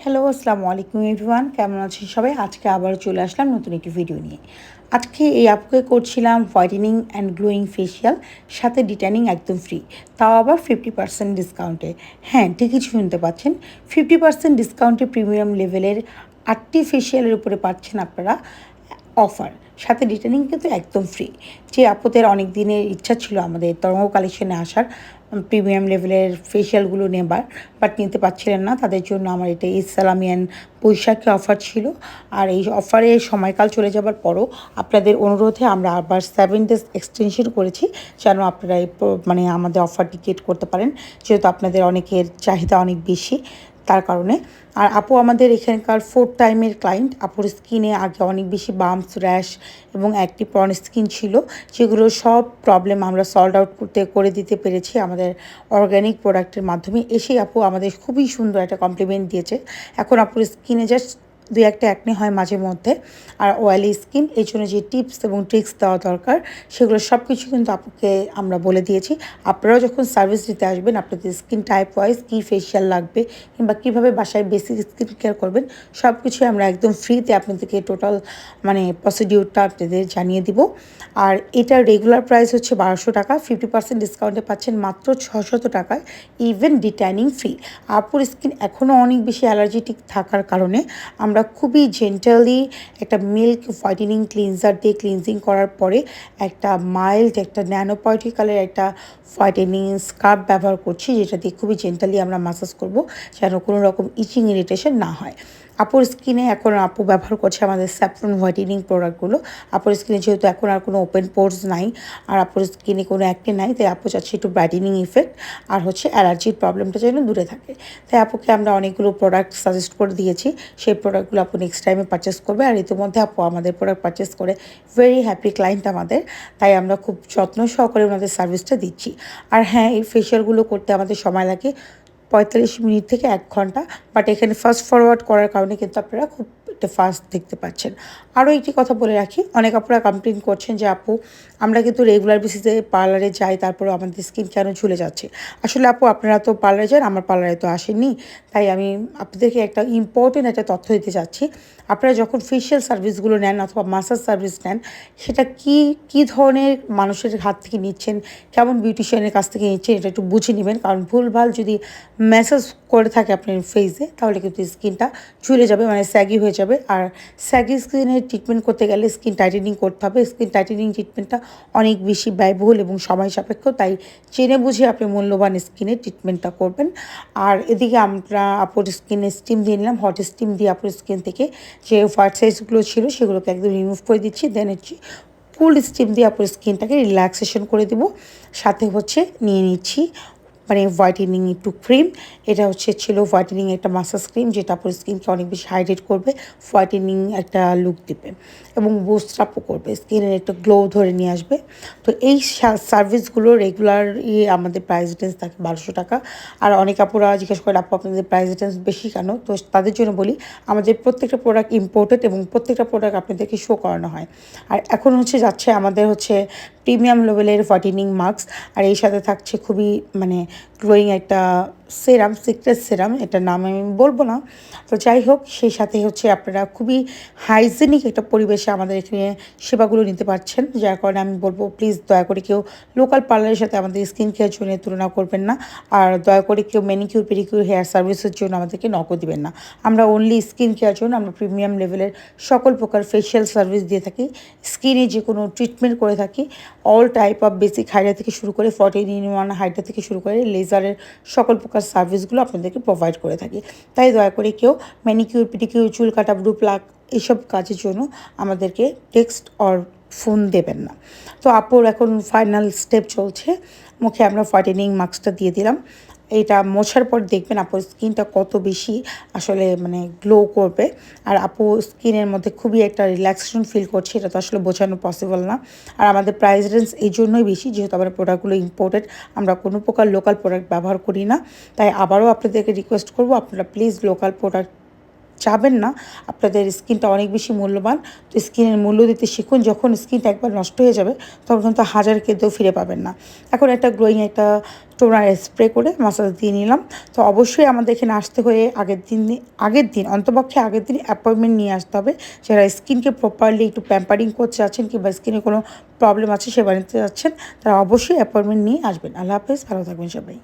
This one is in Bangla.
হ্যালো, আসসালামু আলাইকুম এভরিওয়ান। কেমন আছেন সবাই? আজকে আবারও চলে আসলাম নতুন একটি ভিডিও নিয়ে। আজকে এই আপুকে করছিলাম হোয়াইটেনিং অ্যান্ড গ্লোয়িং ফেসিয়াল, সাথে ডিট্যানিং একদম ফ্রি। তাও আবার 50% ডিসকাউন্টে। হ্যাঁ, ঠিকই শুনতে পাচ্ছেন। 50% ডিসকাউন্টে প্রিমিয়াম লেভেলের 8টি ফেসিয়ালের উপরে পাচ্ছেন আপনারা অফার। সাথে রিটার্নিং কিন্তু একদম ফ্রি। যে আপুদের অনেক দিনের ইচ্ছা ছিল আমাদের তরঙ্গ কালেকশনে আসার, প্রিমিয়াম লেভেলের ফেসিয়ালগুলো নেবার, বাট নিতে পারছিলেন না, তাদের জন্য আমার এটা ইসলামিয়ান বৈশাখী অফার ছিল। আর এই অফারে সময়কাল চলে যাবার পরও আপনাদের অনুরোধে আমরা আবার 7 days এক্সটেনশন করেছি, যেন আপনারা এই মানে আমাদের অফারটি গেট করতে পারেন, যেহেতু আপনাদের অনেকের চাহিদা অনেক বেশি, তার কারণে। আর আপু আমাদের এখানকার 4th টাইমের ক্লায়েন্ট। আপুর স্কিনে আগে অনেক বেশি বাম্পস, র্যাশ এবং অ্যাক্টিভ প্রন স্কিন ছিল, যেগুলো সব প্রবলেম আমরা সলভ আউট করে দিতে পেরেছি আমাদের অর্গ্যানিক প্রোডাক্টের মাধ্যমে। এসেই আপু আমাদের খুবই সুন্দর একটা কমপ্লিমেন্ট দিয়েছে। এখন আপুর স্কিনে জাস্ট দুই একটা অ্যাকনে হয় মাঝে মধ্যে, আর অয়েলি স্কিন, এই জন্য যে টিপস এবং ট্রিক্স দেওয়া দরকার সেগুলো সব কিছু কিন্তু আপুকে আমরা বলে দিয়েছি। আপনারাও যখন সার্ভিস দিতে আসবেন, আপনাদের স্কিন টাইপ ওয়াইজ কী ফেসিয়াল লাগবে কিংবা কীভাবে বাসায় বেসিক স্কিন কেয়ার করবেন, সব কিছুই আমরা একদম ফ্রিতে আপনাদেরকে টোটাল মানে প্রসিডিউরটা আপনাদের জানিয়ে দিব। আর এটার রেগুলার প্রাইস হচ্ছে 1200 টাকা, 50% ডিসকাউন্টে পাচ্ছেন মাত্র 600 টাকায়, ইভেন ডিট্যানিং ফ্রি। আপুর স্কিন এখনও অনেক বেশি অ্যালার্জেটিক থাকার কারণে আমরা খুবই জেন্টালি একটা মিল্ক হোয়াইটেনিং ক্লিনজার দিয়ে ক্লিনজিং করার পরে একটা মাইল্ড একটা ন্যানো পার্টিকালের একটা হোয়াইটেনিং স্কার্ফ ব্যবহার করছি, যেটা দিয়ে খুবই জেন্টালি আমরা মাসাজ করব, যেন কোনো রকম ইচিং ইরিটেশন না হয়। আপুর স্কিনে এখন আপু ব্যবহার করছে আমাদের স্যাফরন হোয়াইটেনিং প্রোডাক্টগুলো। আপুর স্কিনে যেহেতু এখন আর কোনো ওপেন পোর্স নাই, আর আপুর স্কিনে কোনো অ্যাক্নে নাই, তাই আপু চাচ্ছে একটু ব্রাইটেনিং ইফেক্ট আর হচ্ছে অ্যালার্জির প্রবলেমটা যেন দূরে থাকে। তাই আপুকে আমরা অনেকগুলো প্রোডাক্ট সাজেস্ট করে দিয়েছি, সেই প্রোডাক্টগুলো আপু নেক্সট টাইমে পারচেস করবে। আর ইতিমধ্যে আপু আমাদের প্রোডাক্ট পারচেস করে ভেরি হ্যাপি ক্লায়েন্ট আমাদের, তাই আমরা খুব যত্ন সহকারে ওনাদের সার্ভিসটা দিচ্ছি। আর হ্যাঁ, এই ফেশিয়ালগুলো করতে আমাদের সময় লাগে 45 মিনিট থেকে 1 ঘন্টা, বাট এখানে ফাস্ট ফরওয়ার্ড করার কারণে কিন্তু আপনারা খুব একটা ফাস্ট দেখতে পাচ্ছেন। আরও একটি কথা বলে রাখি, অনেক আপনারা কমপ্লেন করছেন যে আপু আমরা কিন্তু রেগুলার বেসিসে পার্লারে যাই, তারপরেও আমাদের স্কিন কেন ঝুলে যাচ্ছে। আসলে আপু আপনারা তো পার্লারে যান, আমার পার্লারে তো আসেননি, তাই আমি আপনাদেরকে একটা ইম্পর্টেন্ট একটা তথ্য দিতে চাচ্ছি। আপনারা যখন ফেশিয়াল সার্ভিসগুলো নেন অথবা মাসাজ সার্ভিস নেন, সেটা কী ধরনের মানুষের হাত থেকে নিচ্ছেন, কেমন বিউটিশিয়ানের কাছ থেকে নিচ্ছেন, এটা একটু বুঝে নেবেন। কারণ ভুলভাল যদি ম্যাসাজ করে থাকে আপনার ফেসে, তাহলে কিন্তু স্কিনটা ঝুলে যাবে, মানে স্যাগি হয়ে যাবে। আর স্যাগি স্কিনের ট্রিটমেন্ট করতে গেলে স্কিন টাইটেনিং করতে হবে। স্কিন টাইটেনিং ট্রিটমেন্টটা অনেক বেশি ব্যয়বহুল এবং সময় সাপেক্ষ, তাই জেনে বুঝে আপনি মূল্যবান স্কিনের ট্রিটমেন্টটা করবেন। আর এদিকে আমরা আপুর স্কিনে স্টিম দিয়ে নিলাম, হট স্টিম দিয়ে আপুর স্কিন থেকে যে হোয়াইট সাইজগুলো ছিল সেগুলোকে একদম রিমুভ করে দিচ্ছি। দেন হচ্ছে কুল স্টিম দিয়ে আপুর স্কিনটাকে রিল্যাক্সেশন করে দেব। সাথে হচ্ছে নিয়ে নিচ্ছি মানে হোয়াইটেনিং একটু ক্রিম। এটা ছিল হোয়াইটেনিং একটা মাসাজ ক্রিম, যেটা আপনার স্কিনকে অনেক বেশি হাইড্রেট করবে, হোয়াইটেনিং একটা লুক দেবে এবং বুস্ট আপও করবে, স্কিনের একটা গ্লো ধরে নিয়ে আসবে। তো এই সার্ভিসগুলো রেগুলার আমাদের প্রাইস রেঞ্জ থাকে 1200 টাকা। আর অনেক আপুরা জিজ্ঞেস করেন আপু আপনাদের প্রাইস রেঞ্জ বেশি কেন, তো তাদের জন্য বলি আমাদের প্রত্যেকটা প্রোডাক্ট ইম্পোর্টেড এবং প্রত্যেকটা প্রোডাক্ট আপনাদেরকে শো করানো হয়। আর এখন যাচ্ছে আমাদের প্রিমিয়াম লেভেলের হোয়াইটেনিং মাস্ক, আর এই সাথে থাকছে খুবই মানে গ্লোয়িং একটা সেরাম, সিক্রেট সেরাম, এটার নাম আমি বলবো না। তো যাই হোক, সেই সাথে আপনারা খুবই হাইজেনিক একটা পরিবেশে আমাদের এখানে সেবাগুলো নিতে পারছেন, যার কারণে আমি বলবো প্লিজ দয়া করে কেউ লোকাল পার্লারের সাথে আমাদের স্কিন কেয়ার জন্য তুলনা করবেন না। আর দয়া করে কেউ ম্যানিকিউর পেডিকিউর হেয়ার সার্ভিসের জন্য আমাদেরকে নকও দিবেন না। আমরা অনলি স্কিন কেয়ার জন্য আমরা প্রিমিয়াম লেভেলের সকল প্রকার ফেশিয়াল সার্ভিস দিয়ে থাকি, স্কিনে যে কোনো ট্রিটমেন্ট করে থাকি, all type of basic Hydra থেকে শুরু করে 14-in-1 হাইড্রা থেকে শুরু করে লেজারের সকল প্রকার সার্ভিসগুলো আপনাদেরকে প্রোভাইড করে থাকি। তাই দয়া করে কেউ ম্যানিকিউর পেডিকিউর, চুল কাটা, ব্রু প্লাক এইসব কাজের জন্য আমাদেরকে টেক্সট অর ফোন দেবেন না। তো আপুর এখন ফাইনাল স্টেপ চলছে, মুখে আমরা হোয়াইটেনিং মাস্কটা দিয়ে দিলাম। এটা মোছার পর দেখবেন আপুর স্কিনটা কত বেশি মানে গ্লো করবে। আর আপু স্কিনের মধ্যে খুবই একটা রিল্যাক্সেশন ফিল করছে, এটা তো আসলে বোঝানো পসিবল না। আর আমাদের প্রাইস রেঞ্জ এই জন্যই বেশি, যেহেতু আমাদের প্রোডাক্টগুলো ইম্পোর্টেড, আমরা কোনো প্রকার লোকাল প্রোডাক্ট ব্যবহার করি না। তাই আবারও আপনাদেরকে রিকোয়েস্ট করবো, আপনারা প্লিজ লোকাল প্রোডাক্ট চাবেন না। আপনাদের স্কিনটা অনেক বেশি মূল্যবান। তো স্কিনের মূল্য দিতে শিখুন। যখন স্কিনটা একবার নষ্ট হয়ে যাবে তখন কিন্তু হাজার কেঁদেও ফিরে পাবেন না। এখন একটা গ্লোয়িং একটা টোনার স্প্রে করে মাসাজ দিয়ে নিলাম। তো অবশ্যই আমাদের এখানে আসতে হয়ে অন্তপক্ষে আগের দিন অ্যাপয়েন্টমেন্ট নিয়ে আসতে হবে। যারা স্কিনকে প্রপারলি একটু প্যাম্পারিং করতে চাচ্ছেন কিংবা স্কিনে কোনো প্রবলেম আছে সেবা নিতে চাচ্ছেন, তারা অবশ্যই অ্যাপয়েন্টমেন্ট নিয়ে আসবেন। আল্লাহ হাফেজ, ভালো থাকবেন সবাই।